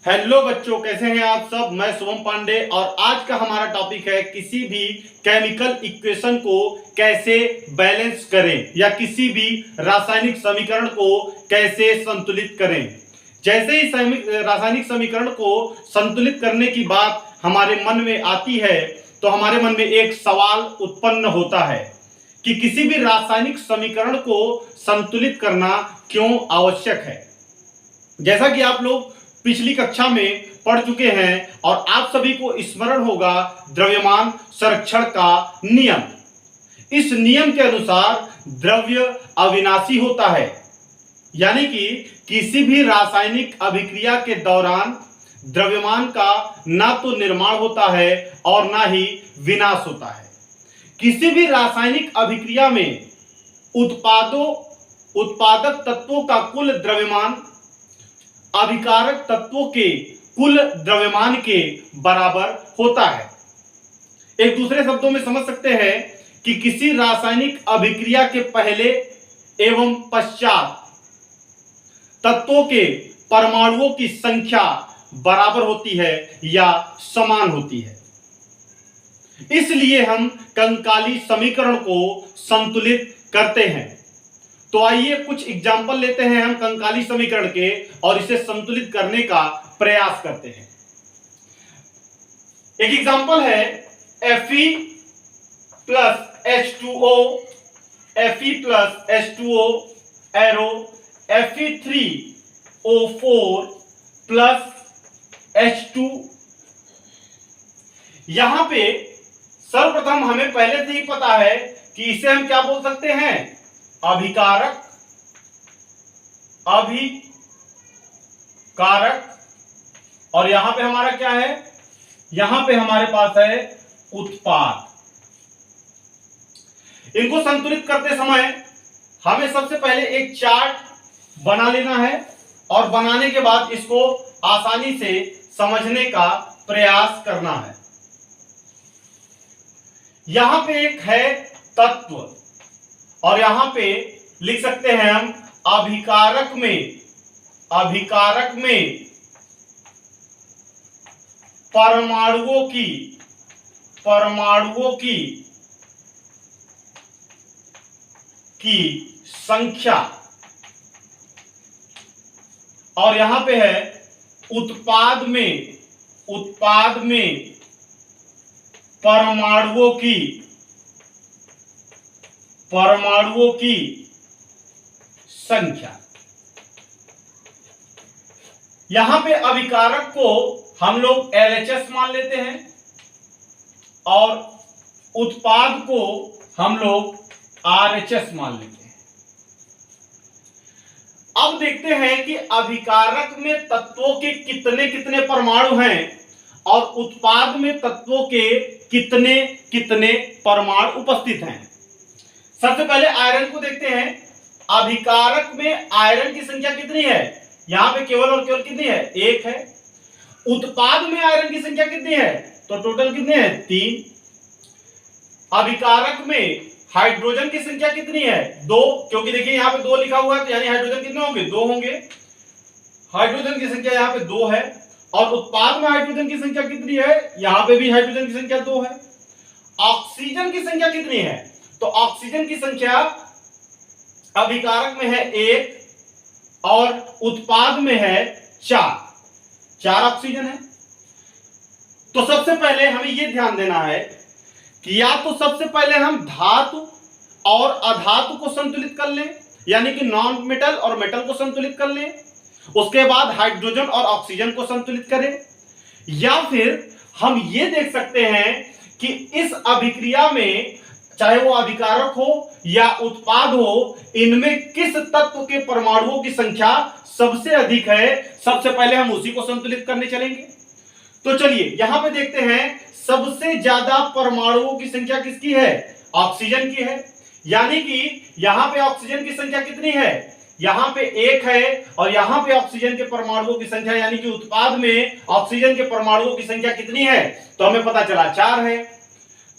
Hello बच्चों, कैसे हैं आप सब। मैं शुभम पांडे और आज का हमारा टॉपिक है किसी भी केमिकल इक्वेशन को कैसे बैलेंस करें या किसी भी रासायनिक समीकरण को कैसे संतुलित करें। जैसे ही रासायनिक समीकरण को संतुलित करने की बात हमारे मन में आती है तो हमारे मन में एक सवाल उत्पन्न होता है कि किसी भी रासायनिक समीकरण को संतुलित करना क्यों आवश्यक है। जैसा कि आप लोग पिछली कक्षा में पढ़ चुके हैं और आप सभी को स्मरण होगा द्रव्यमान संरक्षण का नियम। इस नियम के अनुसार द्रव्य अविनाशी होता है, यानी कि किसी भी रासायनिक अभिक्रिया के दौरान द्रव्यमान का ना तो निर्माण होता है और ना ही विनाश होता है। किसी भी रासायनिक अभिक्रिया में उत्पादक तत्वों का कुल द्रव्यमान अभिकारक तत्वों के कुल द्रव्यमान के बराबर होता है। एक दूसरे शब्दों में समझ सकते हैं कि किसी रासायनिक अभिक्रिया के पहले एवं पश्चात तत्वों के परमाणुओं की संख्या बराबर होती है या समान होती है। इसलिए हम कंकाली समीकरण को संतुलित करते हैं। तो आइए कुछ एग्जाम्पल लेते हैं हम कंकाली समीकरण के और इसे संतुलित करने का प्रयास करते हैं। एक एग्जाम्पल है Fe plus H2O, Fe plus H2O arrow Fe3O4 plus H2। यहां पे सर्वप्रथम हमें पहले से ही पता है कि इसे हम क्या बोल सकते हैं, अभिकारक और यहां पे हमारा क्या है, यहां पे हमारे पास है उत्पाद। इनको संतुलित करते समय हमें सबसे पहले एक चार्ट बना लेना है और बनाने के बाद इसको आसानी से समझने का प्रयास करना है। यहां पे एक है तत्व और यहां पे लिख सकते हैं हम अभिकारक में परमाणुओं की संख्या, और यहां पे है उत्पाद में परमाणुओं की संख्या। यहां पे अभिकारक को हम लोग LHS मान लेते हैं और उत्पाद को हम लोग RHS मान लेते हैं। अब देखते हैं कि अभिकारक में तत्वों के कितने कितने परमाणु हैं और उत्पाद में तत्वों के कितने कितने परमाणु उपस्थित हैं। सबसे पहले आयरन को देखते हैं। अभिकारक में आयरन की संख्या कितनी है, यहां पे केवल और केवल कितनी है, एक है। उत्पाद में आयरन की संख्या कितनी है, तो टोटल कितने हैं, 3। अभिकारक में हाइड्रोजन की संख्या कितनी है, 2, क्योंकि देखिए यहां पे 2 लिखा हुआ है, तो यानी हाइड्रोजन कितने होंगे, 2 होंगे। हाइड्रोजन की संख्या यहां पे 2 है। और उत्पाद में हाइड्रोजन की संख्या कितनी है, यहां पे भी हाइड्रोजन की संख्या 2 है। ऑक्सीजन की संख्या कितनी है, तो ऑक्सीजन की संख्या अभिकारक में है 1 और उत्पाद में है 4 ऑक्सीजन है। तो सबसे पहले हमें यह ध्यान देना है कि या तो सबसे पहले हम धातु और अधातु को संतुलित कर लें, यानी कि नॉन मेटल और मेटल को संतुलित कर लें, उसके बाद हाइड्रोजन और ऑक्सीजन को संतुलित करें, या फिर हम ये देख सकते हैं कि इस अभिक्रिया में चाहे वो अभिकारक हो या उत्पाद हो, इनमें किस तत्व के परमाणुओं की संख्या सबसे अधिक है, सबसे पहले हम उसी को संतुलित करने चलेंगे। तो चलिए यहां पे देखते हैं, सबसे ज्यादा परमाणुओं की संख्या किसकी है, ऑक्सीजन की है। यानी कि यहां पे ऑक्सीजन की संख्या कितनी है, यहां पे 1 है और यहां पे ऑक्सीजन के परमाणुओं की संख्या, यानी कि उत्पाद में ऑक्सीजन के परमाणुओं की संख्या कितनी है, तो हमें पता चला 4 है।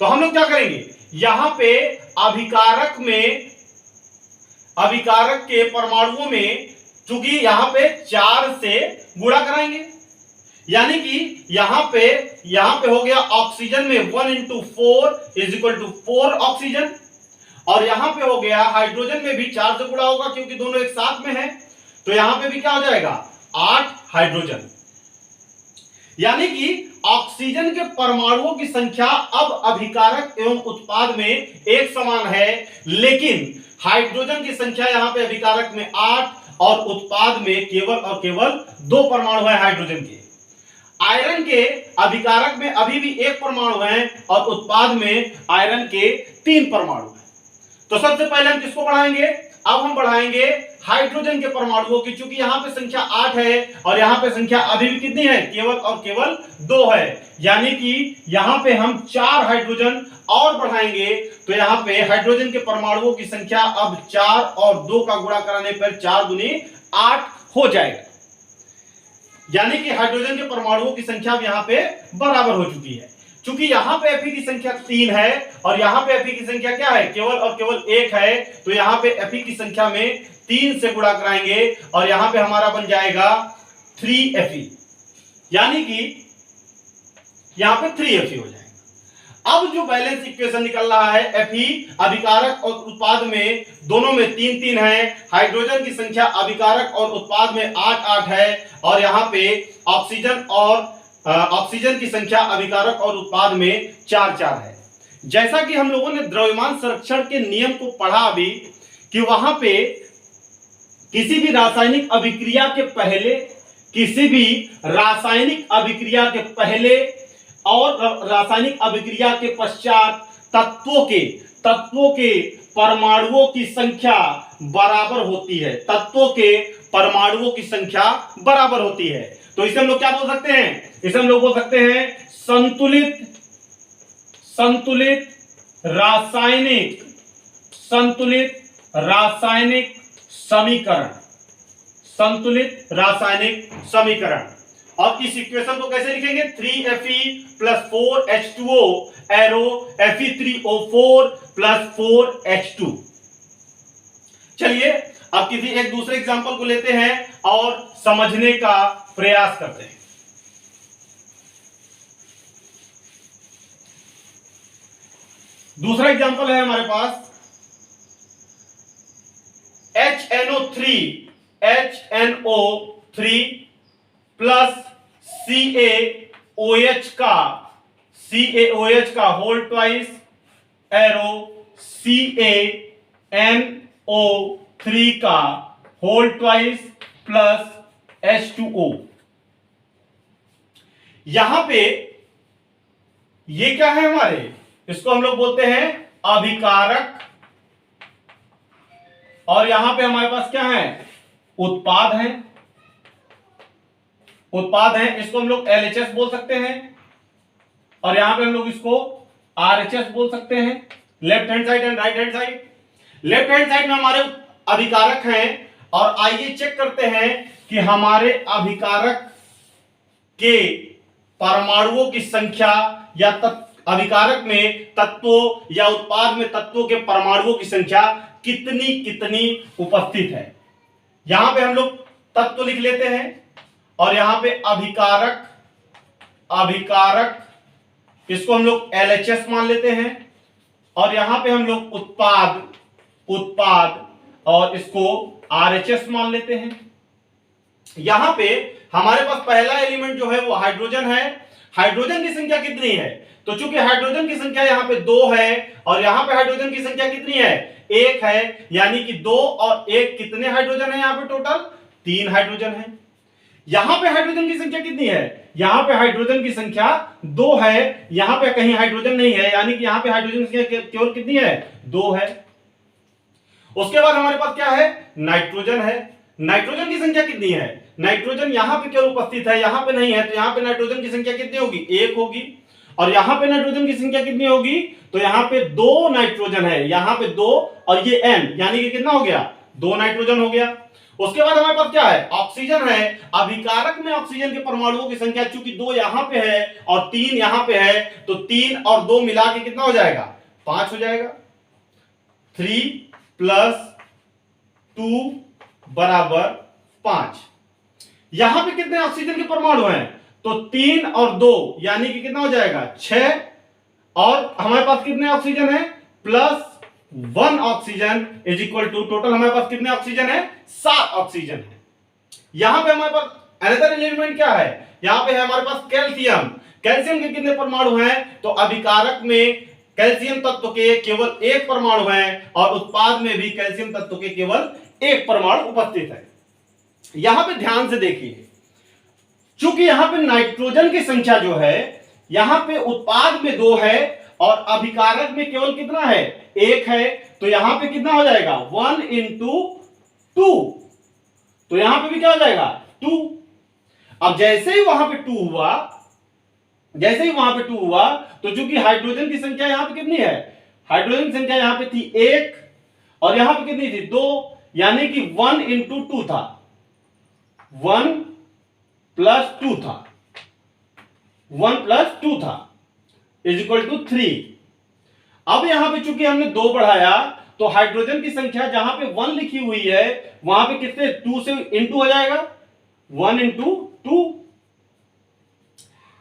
तो हम लोग क्या करेंगे, यहां पे अभिकारक के परमाणुओं में, चूंकि यहां पे 4 से गुणा कराएंगे, यानी कि यहां पे हो गया ऑक्सीजन में 1 into 4 is equal to 4 oxygen, और यहां पे हो गया हाइड्रोजन में भी 4 से गुणा होगा क्योंकि दोनों एक साथ में है, तो यहां पे भी क्या हो जाएगा 8 हाइड्रोजन। यानी कि ऑक्सीजन के परमाणुओं की संख्या अब अभिकारक एवं उत्पाद में एक समान है, लेकिन हाइड्रोजन की संख्या यहां पे अभिकारक में 8 और उत्पाद में केवल और केवल 2 परमाणु है हाइड्रोजन के। आयरन के अभिकारक में अभी भी 1 परमाणु है और उत्पाद में आयरन के 3 परमाणु है। तो सबसे पहले हम किसको बढ़ाएंगे, अब हम बढ़ाएंगे हाइड्रोजन के परमाणुओं की, चूंकि यहां पे संख्या 8 है और यहां पे संख्या अभी भी कितनी है, केवल और केवल 2 है। यानी कि यहां पे हम 4 हाइड्रोजन और बढ़ाएंगे, तो यहां पे हाइड्रोजन के परमाणुओं की संख्या अब 4 और 2 का गुणा कराने पर 4 दूनी 8 हो जाएगा। यानी कि हाइड्रोजन के परमाणुओं की संख्या अब यहां पे बराबर हो चुकी है। चूंकि यहां पे Fe की संख्या 3 है और यहां पे Fe की संख्या क्या है, केवल और केवल 1 है, तो यहां पे Fe की संख्या में 3 से गुणा कराएंगे और यहां पे हमारा बन जाएगा 3Fe, यानी कि यहां पे 3Fe हो जाएगा। अब जो बैलेंस इक्वेशन निकल रहा है, Fe अभिकारक और उत्पाद में दोनों में 3-3 है, हाइड्रोजन की संख्या अभिकारक और उत्पाद में 8-8 है, और यहां पे ऑक्सीजन की संख्या अभिकारक और उत्पाद में 4-4 है। जैसा कि हम लोगों ने द्रव्यमान संरक्षण के नियम को पढ़ा अभी, कि वहां पे किसी भी रासायनिक अभिक्रिया के पहले, किसी भी रासायनिक अभिक्रिया के पहले और रासायनिक अभिक्रिया के पश्चात तत्वों के परमाणुओं की संख्या बराबर होती है, तत्वों के परमाणुओं की संख्या बराबर होती है। तो इसे हम लोग क्या बोल सकते हैं, इसे हम लोग बोल सकते हैं संतुलित रासायनिक समीकरण। और इस इक्वेशन को कैसे लिखेंगे, 3Fe + 4H2O arrow Fe3O4 + 4H2। चलिए अब किसी एक दूसरे एग्जांपल को लेते हैं और समझने का प्रयास करते हैं। दूसरा एग्जांपल है हमारे पास HNO3 प्लस CaOH का होल ट्वाइस एरो CaNO3 का होल ट्वाइस प्लस H2O। यहां पे ये क्या है हमारे, इसको हम लोग बोलते हैं अभिकारक, और यहां पे हमारे पास क्या है, उत्पाद है, इसको हम लोग LHS बोल सकते हैं, और यहां पे हम लोग इसको RHS बोल सकते हैं, left hand side and right hand side. Left hand side में हमारे अभिकारक हैं, और आइए चेक करते हैं कि हमारे अभिकारक के परमाणुओं की संख्या या अभिकारक में तत्वों या उत्पाद में तत्वों के परमाणुओं की संख्या कितनी उपस्थित है। यहां पे हम लोग तत्व लिख लेते हैं, और यहां पे अभिकारक इसको हम लोग LHS मान लेते हैं, और यहां पे हम लोग उत्पाद और इसको RHS मान लेते हैं। यहां पे हमारे पास पहला एलिमेंट जो है वो हाइड्रोजन है। हाइड्रोजन की संख्या कितनी है, तो चूंकि हाइड्रोजन की संख्या यहां पे 2 है और यहां पे हाइड्रोजन की संख्या कितनी है, 1 है, यानी कि 2 और 1 कितने हाइड्रोजन है, यहां पे टोटल 3 हाइड्रोजन है। यहां पे हाइड्रोजन की संख्या कितनी है, यहां पे हाइड्रोजन की संख्या 2 है, यहां पे कहीं हाइड्रोजन नहीं है, यानी कि यहां पे हाइड्रोजन की संख्या केवल कितनी है, 2 है। उसके बाद हमारे पास क्या है, नाइट्रोजन है। नाइट्रोजन की संख्या कितनी है, नाइट्रोजन यहां पे केवल उपस्थित है, यहां पे नहीं है, तो यहां पे नाइट्रोजन की संख्या कितनी होगी, 1 होगी। और यहां पे नाइट्रोजन की संख्या कितनी होगी, तो यहां पे 2 नाइट्रोजन है, यहां पे 2 और ये N, यानी कि कितना हो गया, 2 नाइट्रोजन हो गया। उसके बाद हमारे पास क्या है, ऑक्सीजन है। अभिकारक में ऑक्सीजन के परमाणुओं की संख्या चूंकि 2 यहां पे है और 3 यहां पे है, तो 3 और 2 मिला के कितना हो जाएगा, 5 हो जाएगा। 3 + 2 = 5। यहां पे कितने ऑक्सीजन के परमाणु हैं, तो 3 और 2 यानी कि कितना हो जाएगा 6, और हमारे पास कितने ऑक्सीजन है +1 oxygen is equal to total हमारे पास कितने ऑक्सीजन है 7 ऑक्सीजन है। यहां पे हमारे पास अनदर एलिमेंट क्या है, यहां पे है हमारे पास कैल्शियम। कैल्शियम के कितने परमाणु हैं, तो अभिकारक में कैल्शियम तत्व के केवल एक परमाणु हैं और उत्पाद में भी कैल्शियम तत्व के केवल एक परमाणु उपस्थित है। यहां पे ध्यान से देखिए, चूंकि यहां पे नाइट्रोजन की संख्या जो है यहां पे उत्पाद में 2 है और अभिकारक में केवल कितना है 1 है, तो यहां पे कितना हो जाएगा 1 × 2, तो यहां पे भी क्या हो जाएगा 2। अब जैसे ही वहां पे 2 हुआ, तो चूंकि हाइड्रोजन की संख्या यहां पे कितनी है, हाइड्रोजन की संख्या यहां पे थी 1 और यहां पे कितनी थी 2, यानी कि 1 × 2 था, 1 + 2 था, 1 + 2 था इज इक्वल टू 3। अब यहां पे चूंकि हमने 2 बढ़ाया तो हाइड्रोजन की संख्या जहां पे 1 लिखी हुई है वहां पे कितने 2 से इंटू हो जाएगा, 1 × 2।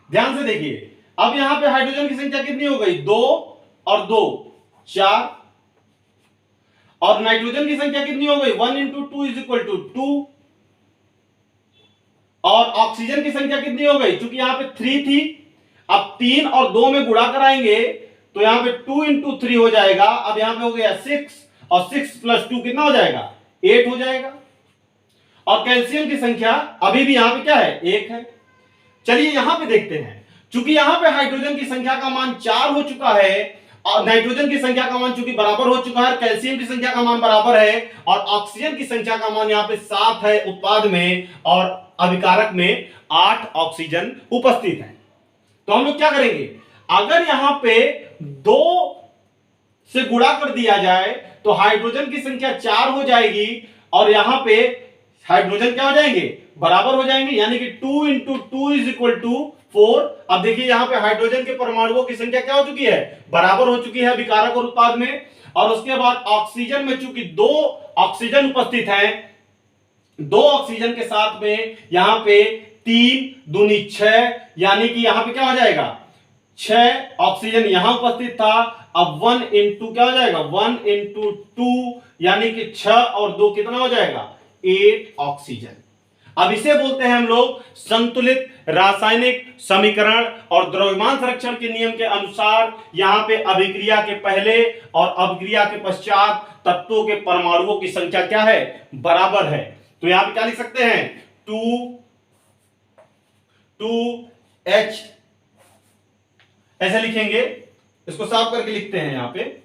ध्यान से देखिए, अब यहां पे हाइड्रोजन की संख्या कितनी हो गई 2 और 2 4, और नाइट्रोजन की संख्या कितनी हो गई 1 × 2 इज इक्वल टू 2, और ऑक्सीजन की संख्या कितनी हो गई, चूंकि यहां पे 3 थी, अब 3 और 2 में गुणा कराएंगे तो यहां पे 2 × 3 हो जाएगा। अब यहां पे हो गया 6 और 6 + 2 कितना हो जाएगा 8 हो जाएगा, और कैल्शियम की संख्या अभी भी यहां पे क्या है 1 है। चलिए यहां पे देखते हैं, चूंकि यहां पे हाइड्रोजन की संख्या का मान 4 हो चुका है और नाइट्रोजन की संख्या का मान चूंकि बराबर हो चुका है, कैल्शियम की संख्या का मान बराबर है और ऑक्सीजन की संख्या का मान यहां पे 7 है उत्पाद में और अभिकारक में 8 ऑक्सीजन उपस्थित है। तो हम लोग क्या करेंगे, अगर यहां पे 2 से गुणा कर दिया जाए तो हाइड्रोजन की संख्या 4 हो जाएगी और यहां पे हाइड्रोजन क्या हो जाएंगे बराबर हो जाएंगे, यानी कि 2 × 2 इज इक्वल टू 4। अब देखिए यहां पे हाइड्रोजन के परमाणुओं की संख्या क्या हो चुकी है बराबर हो चुकी है अभिकारक और उत्पाद में, और उसके बाद ऑक्सीजन में चूंकि 2 ऑक्सीजन उपस्थित हैं, 2 ऑक्सीजन के साथ में यहां पे 3 दूनी 6, यानी कि यहां पे क्या हो जाएगा 6 ऑक्सीजन यहां उपस्थित था। अब 1 × क्या हो जाएगा 1 × 2, यानी कि 6 और 2 कितना हो जाएगा 8 ऑक्सीजन। अब इसे बोलते हैं हम लोग संतुलित रासायनिक समीकरण, और द्रव्यमान संरक्षण के नियम के अनुसार यहां पे अभिक्रिया के पहले और अभिक्रिया के पश्चात तत्वों के परमाणुओं की संख्या क्या है बराबर है। तो यहां पे क्या लिख सकते हैं 2H ऐसे लिखेंगे, इसको साफ करके लिखते हैं यहां पे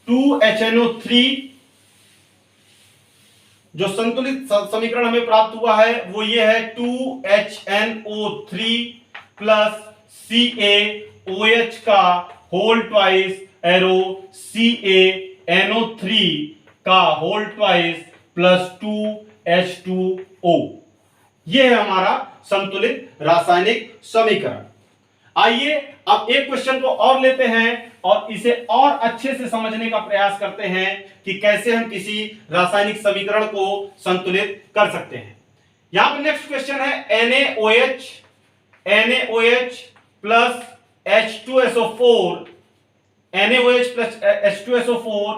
2HNO3। जो संतुलित समीकरण हमें प्राप्त हुआ है वो ये है 2HNO3 + CaOH का होल ट्वाइस एरो CaNO3 का होल ट्वाइस +2H2O। ये है हमारा संतुलित रासायनिक समीकरण। आइए अब एक क्वेश्चन को और लेते हैं और इसे और अच्छे से समझने का प्रयास करते हैं कि कैसे हम किसी रासायनिक समीकरण को संतुलित कर सकते हैं। यहां पे नेक्स्ट क्वेश्चन है NaOH plus H2SO4, NaOH plus H2SO4,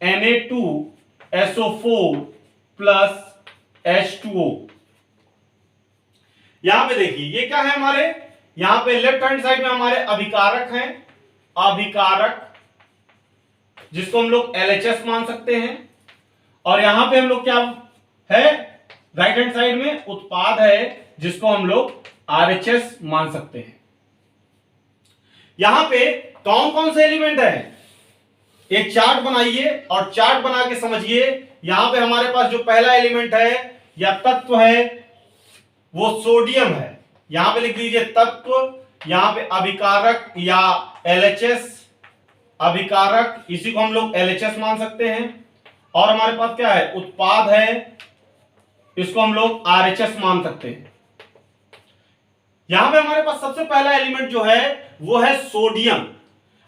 Na2SO4 plus H2O। यहां पे देखिए ये क्या है हमारे, यहां पे लेफ्ट हैंड साइड में हमारे अभिकारक हैं, अभिकारक जिसको हम लोग LHS मान सकते हैं, और यहां पे हम लोग क्या है राइट हैंड साइड में उत्पाद है जिसको हम लोग RHS मान सकते हैं। यहां पे कौन कौन से एलिमेंट है, एक चार्ट बनाइए और चार्ट बना के समझिए। यहां पे हमारे पास जो पहला एलिमेंट है या तत्व है वो सोडियम है, यहां पे लिख लीजिए तत्व, यहां पे अभिकारक या LHS, अभिकारक इसी को हम लोग LHS मान सकते हैं, और हमारे पास क्या है उत्पाद है, इसको हम लोग RHS मान सकते हैं। यहां पे हमारे पास सबसे पहला एलिमेंट जो है वो है सोडियम,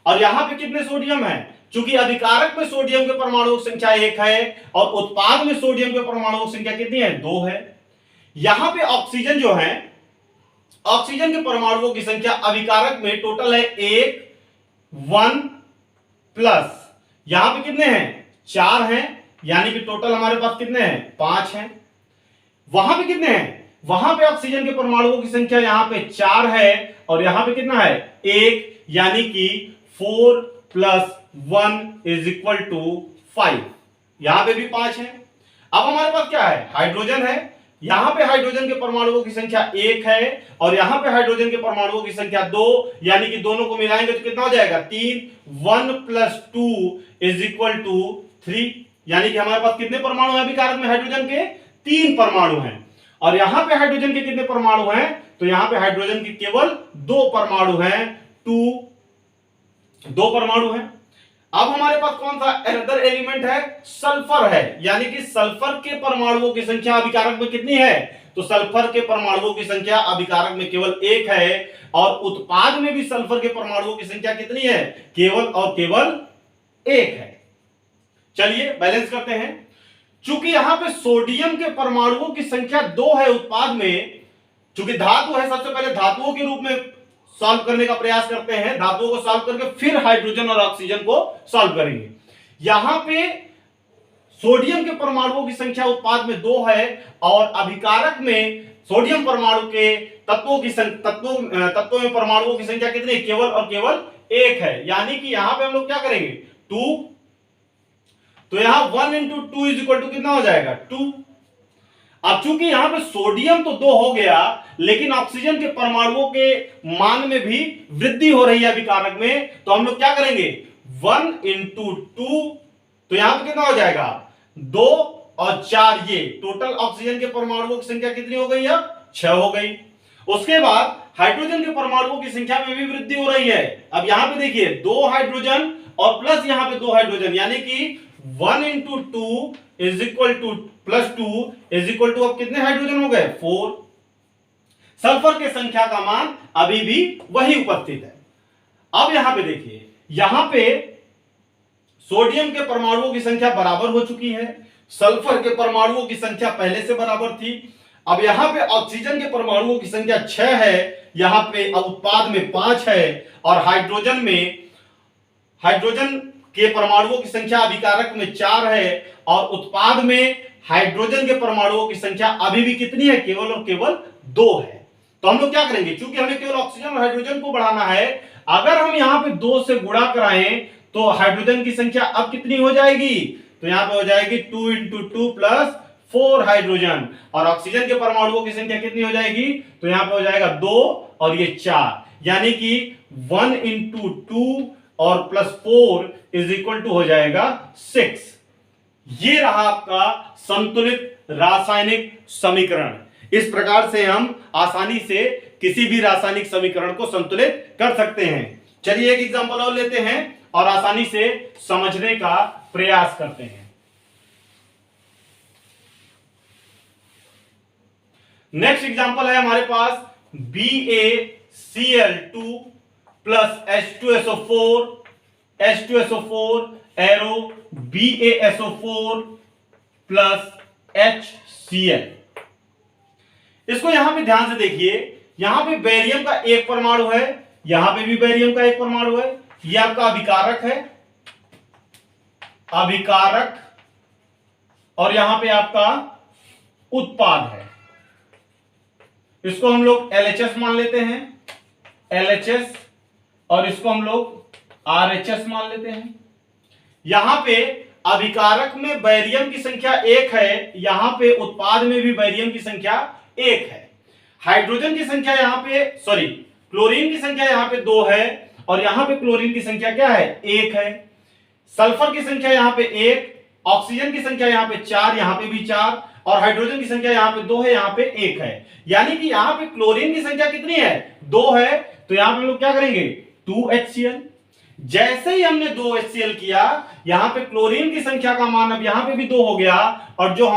और यहां पे कितने सोडियम है, चूंकि अभिकारक में सोडियम के परमाणुओं की संख्या 1 है और उत्पाद में सोडियम के परमाणुओं की संख्या कितनी है 2 है। यहां पे ऑक्सीजन जो है, ऑक्सीजन के परमाणुओं की संख्या अभिकारक में टोटल है 1 1 प्लस यहां पे कितने हैं 4 हैं, यानी कि टोटल हमारे पास कितने हैं 5 हैं। वहां पे कितने हैं, वहां पे ऑक्सीजन के परमाणुओं की संख्या यहां पे 4 है और यहां पे कितना है 1, यानी कि 4 + 1 = 5। यहां पे भी 5 है। अब हमारे पास क्या है, हाइड्रोजन है। यहां पे हाइड्रोजन के परमाणुओं की संख्या 1 है और यहां पे हाइड्रोजन के परमाणुओं की संख्या 2, यानी कि दोनों को मिलाएंगे तो कितना हो जाएगा 3। 1 + 2 = 3, यानी कि हमारे पास कितने परमाणु हैं अभिकारक में हाइड्रोजन के 3 परमाणु हैं। और यहां पे हाइड्रोजन के कितने परमाणु हैं, तो यहां पे हाइड्रोजन के केवल 2 परमाणु हैं, 2 परमाणु हैं। अब हमारे पास कौन सा अदर एलिमेंट है, सल्फर है, यानी कि सल्फर के परमाणुओं की संख्या अभिकारक में कितनी है, तो सल्फर के परमाणुओं की संख्या अभिकारक में केवल 1 है और उत्पाद में भी सल्फर के परमाणुओं की संख्या कितनी है, केवल और केवल 1 है। चलिए बैलेंस करते हैं। चूंकि यहां पे सोडियम के परमाणुओं की संख्या 2 है उत्पाद में, चूंकि धातु है, सबसे पहले धातुओं के रूप में सॉल्व करने का प्रयास करते हैं, धातुओं को सॉल्व करके फिर हाइड्रोजन और ऑक्सीजन को सॉल्व करेंगे। यहां पे सोडियम के परमाणुओं की संख्या उत्पाद में 2 है और अभिकारक में सोडियम परमाणु के तत्वों में परमाणुओं की संख्या कितनी, केवल और केवल 1 है, यानी कि यहां पे हम लोग क्या करेंगे 2, तो यहां 1 × 2 = कितना हो जाएगा 2। अब चूंकि यहां पे सोडियम तो 2 हो गया, लेकिन ऑक्सीजन के परमाणुओं के मान में भी वृद्धि हो रही है अभिकारक में, तो हम लोग क्या करेंगे 1 × 2, तो यहां पे कितना हो जाएगा 2 और 4, ये टोटल ऑक्सीजन के परमाणुओं की संख्या कितनी हो गई, अब 6 हो गई। उसके बाद हाइड्रोजन के परमाणुओं की संख्या में भी वृद्धि हो रही है। अब यहां पे देखिए 2 हाइड्रोजन और प्लस यहां पे 2 हाइड्रोजन, यानी कि 1 × 2 + 2 अब कितने हाइड्रोजन हो गए 4। सल्फर के संख्या का मान अभी भी वही उपस्थित है। अब यहां पे देखिए, यहां पे सोडियम के परमाणुओं की संख्या बराबर हो चुकी है, सल्फर के परमाणुओं की संख्या पहले से बराबर थी। अब यहां पे ऑक्सीजन के परमाणुओं की संख्या 6 है, यहां पे अब उत्पाद में 5 है और हाइड्रोजन के परमाणुओं की संख्या अभिकारक में 4 है और उत्पाद में हाइड्रोजन के परमाणुओं की संख्या अभी भी कितनी है, केवल और केवल 2 है। तो हम लोग क्या करेंगे, क्योंकि हमें केवल ऑक्सीजन और हाइड्रोजन को बढ़ाना है, अगर हम यहां पे 2 से गुणा कराएं तो हाइड्रोजन की संख्या अब कितनी हो जाएगी, तो यहां पे हो जाएगी 2 × 2 + 4 हाइड्रोजन और ऑक्सीजन के परमाणुओं की संख्या कितनी हो जाएगी, तो यहां पे हो जाएगा 2 और ये 4, यानी कि 1 × 2 और +4 = हो जाएगा 6। ये रहा आपका संतुलित रासायनिक समीकरण। इस प्रकार से हम आसानी से किसी भी रासायनिक समीकरण को संतुलित कर सकते हैं। चलिए एक एग्जांपल और लेते हैं और आसानी से समझने का प्रयास करते हैं। नेक्स्ट एग्जांपल है हमारे पास BaCl2 + H2SO4 arrow BaSO4 + HCl। इसको यहां पे ध्यान से देखिए, यहां पे बेरियम का एक परमाणु है, यहां पे भी बेरियम का एक परमाणु है, यह आपका अभिकारक है, अभिकारक, और यहां पे आपका उत्पाद है। इसको हम लोग LHS मान लेते हैं, LHS, और इसको हम लोग RHS मान लेते हैं। यहां पे अभिकारक में बैरियम की संख्या 1 है, यहां पे उत्पाद में भी बैरियम की संख्या 1 है। हाइड्रोजन की संख्या यहां पे क्लोरीन की संख्या यहां पे 2 है और यहां पे क्लोरीन की संख्या क्या है 1 है। सल्फर की संख्या यहां पे 1, ऑक्सीजन की संख्या यहां पे 4, यहां पे भी 4, और हाइड्रोजन की संख्या यहां पे 2 है, यहां पे 1 है। यानी कि यहां पे क्लोरीन की संख्या कितनी है 2 है, तो यहां पे हम लोग क्या करेंगे 2HCl। जैसे ही हमने 2HCl किया, यहां पे क्लोरीन की संख्या का मान अब यहां पे भी 2 हो गया और जो